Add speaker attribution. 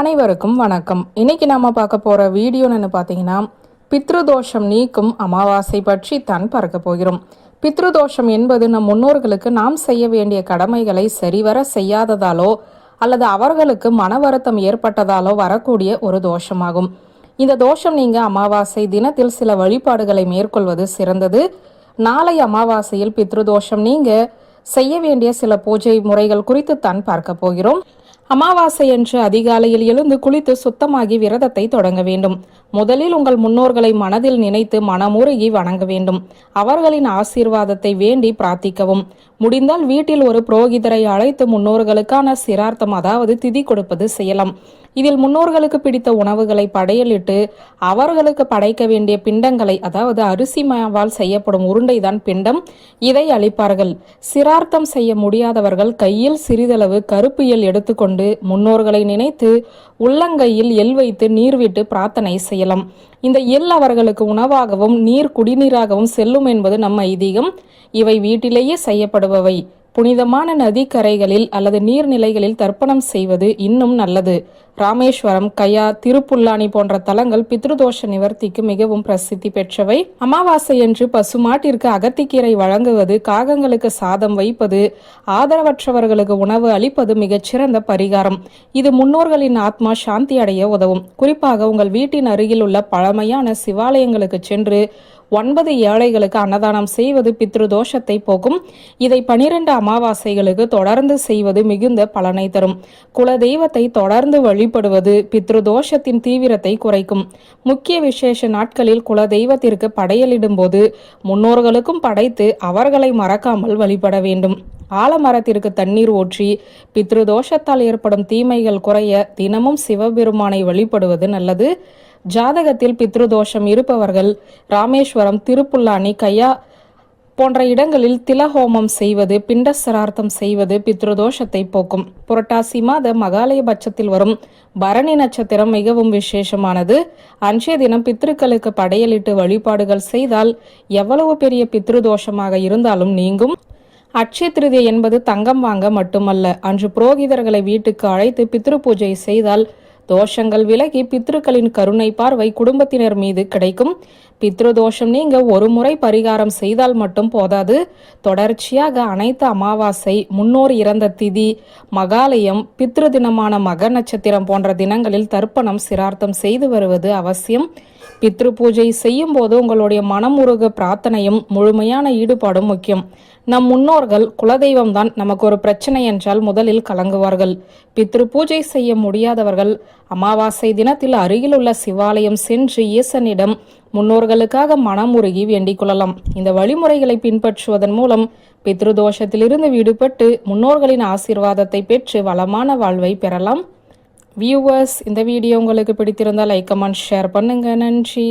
Speaker 1: அனைவருக்கும் வணக்கம். இன்னைக்கு நாம பார்க்க போற வீடியோன்னு பார்த்தீங்கன்னா பித்ருதோஷம் நீக்கும் அமாவாசை பற்றி தான் பார்க்க போகிறோம். பித்ருதோஷம் என்பது நம் முன்னோர்களுக்கு நாம் செய்ய வேண்டிய கடமைகளை சரிவர செய்யாததாலோ அல்லது அவர்களுக்கு மன வருத்தம் ஏற்பட்டதாலோ வரக்கூடிய ஒரு தோஷமாகும். இந்த தோஷம் நீங்க அமாவாசை தினத்தில் சில வழிபாடுகளை மேற்கொள்வது சிறந்தது. நாளை அமாவாசையில் பித்ருதோஷம் நீங்க செய்ய வேண்டிய சில பூஜை முறைகள் குறித்து தான் பார்க்க போகிறோம். அமாவாசை என்று அதிகாலையில் எழுந்து குளித்து சுத்தமாகி விரதத்தை தொடங்க வேண்டும். முதலில் உங்கள் முன்னோர்களை மனதில் நினைத்து மனமுருகி வணங்க வேண்டும். அவர்களின் ஆசீர்வாதத்தை வேண்டி பிரார்த்திக்கவும். முடிந்தால் வீட்டில் ஒரு புரோகிதரை அழைத்து முன்னோர்களுக்கான சிரார்த்தம் அதாவது திதி கொடுப்பது செய்யலாம். இதில் முன்னோர்களுக்கு பிடித்த உணவுகளை படையலிட்டு அவர்களுக்கு படைக்க வேண்டிய பிண்டங்களை அதாவது அரிசி மாவால் செய்யப்படும் உருண்டைதான் பிண்டம், இதை அளிப்பார்கள். சிரார்த்தம் செய்ய முடியாதவர்கள் கையில் சிறிதளவு கருப்பு எள் எடுத்துக்கொண்டு முன்னோர்களை நினைத்து உள்ளங்கையில் எள் வைத்து நீர் விட்டு பிரார்த்தனை செய்யலாம். இந்த எள் அவர்களுக்கு உணவாகவும் நீர் குடிநீராகவும் செல்லும் என்பது நம் ஐதீகம். இவை வீட்டிலேயே செய்யப்படுபவை. புனிதமான நதிக்கரைகளில் அல்லது நீர்நிலைகளில் தர்ப்பணம் செய்வது இன்னும் நல்லது. ராமேஸ்வரம், கயா, திருப்புல்லானி போன்ற தலங்கள் பித்ருதோஷ நிவர்த்திக்கு மிகவும் பிரசித்தி பெற்றவை. அமாவாசை என்று பசுமாட்டிற்கு அகத்திக்கீரை வழங்குவது, காகங்களுக்கு சாதம் வைப்பது, ஆதரவற்றவர்களுக்கு உணவு அளிப்பது மிகச்சிறந்த பரிகாரம். இது முன்னோர்களின் ஆத்மா சாந்தி அடைய உதவும். குறிப்பாக உங்கள் வீட்டின் அருகில் உள்ள பழமையான சிவாலயங்களுக்கு சென்று 9 ஏழைகளுக்கு அன்னதானம் செய்வது பித்ருதோஷத்தை போக்கும். இதை 12 அமாவாசைகளுக்கு தொடர்ந்து செய்வது மிகுந்த பலனை தரும். குலதெய்வத்தை தொடர்ந்து வழிபடுவது பித்ருதோஷத்தின் தீவிரத்தை குறைக்கும். முக்கிய விசேஷ நாட்களில் குலதெய்வத்திற்கு படையலிடும் போது முன்னோர்களுக்கும் படைத்து அவர்களை மறக்காமல் வழிபட வேண்டும். ஆலமரத்திற்கு தண்ணீர் ஊற்றி பித்ருதோஷத்தால் ஏற்படும் தீமைகள் குறைய தினமும் சிவபெருமானை வழிபடுவது நல்லது. ஜாதகத்தில் பித்ருதோஷம் இருப்பவர்கள் ராமேஸ்வரம், திருப்புல்லானி, கயா போன்ற இடங்களில் திலஹோமம் செய்வது, பிண்ட சிரார்த்தம் செய்வது பித்ருதோஷத்தை போக்கும். புரட்டாசி மாத மகாலய பட்சத்தில் வரும் பரணி நட்சத்திரம் மிகவும் விசேஷமானது. அன்றைய தினம் பித்ருக்களுக்கு படையலிட்டு வழிபாடுகள் செய்தால் எவ்வளவு பெரிய பித்ருதோஷமாக இருந்தாலும் நீங்கும். அட்சய திருதியை என்பது தங்கம் வாங்க மட்டுமல்ல. அன்று புரோகிதர்களை வீட்டுக்கு அழைத்து பித்ரு பூஜை செய்தால் தோஷங்கள் விலகி பித்ருக்களின் கருணை பார்வை குடும்பத்தினர் மீது கிடைக்கும். பித்ருதோஷம் நீங்க ஒரு முறை பரிகாரம் செய்தால் மட்டும் போதாது. தொடர்ச்சியாக அனைத்து அமாவாசை, முன்னோர் இறந்த திதி, மகாலயம், பித்ரு தினமான மக நட்சத்திரம் போன்ற தினங்களில் தர்ப்பணம் சிரார்த்தம் செய்து வருவது அவசியம். பித்ரு பூஜை செய்யும் போது உங்களுடைய மனமுருக பிரார்த்தனையும் முழுமையான ஈடுபாடும் முக்கியம். நம் முன்னோர்கள் குலதெய்வம் தான் நமக்கு ஒரு பிரச்சனை என்றால் முதலில் கலங்குவார்கள். பித்ரு பூஜை செய்ய முடியாதவர்கள் அமாவாசை தினத்தில் அருகில் உள்ள சிவாலயம் சென்று ஈசனிடம் முன்னோர்களுக்காக மனமுருகி வேண்டிக் கொள்ளலாம். இந்த வழிமுறைகளை பின்பற்றுவதன் மூலம் பித்ருதோஷத்திலிருந்து விடுபட்டு முன்னோர்களின் ஆசீர்வாதத்தை பெற்று வளமான வாழ்வை பெறலாம். வியூவர்ஸ், இந்த வீடியோ உங்களுக்கு பிடித்திருந்தால் லைக், கமெண்ட், ஷேர் பண்ணுங்க. நன்றி.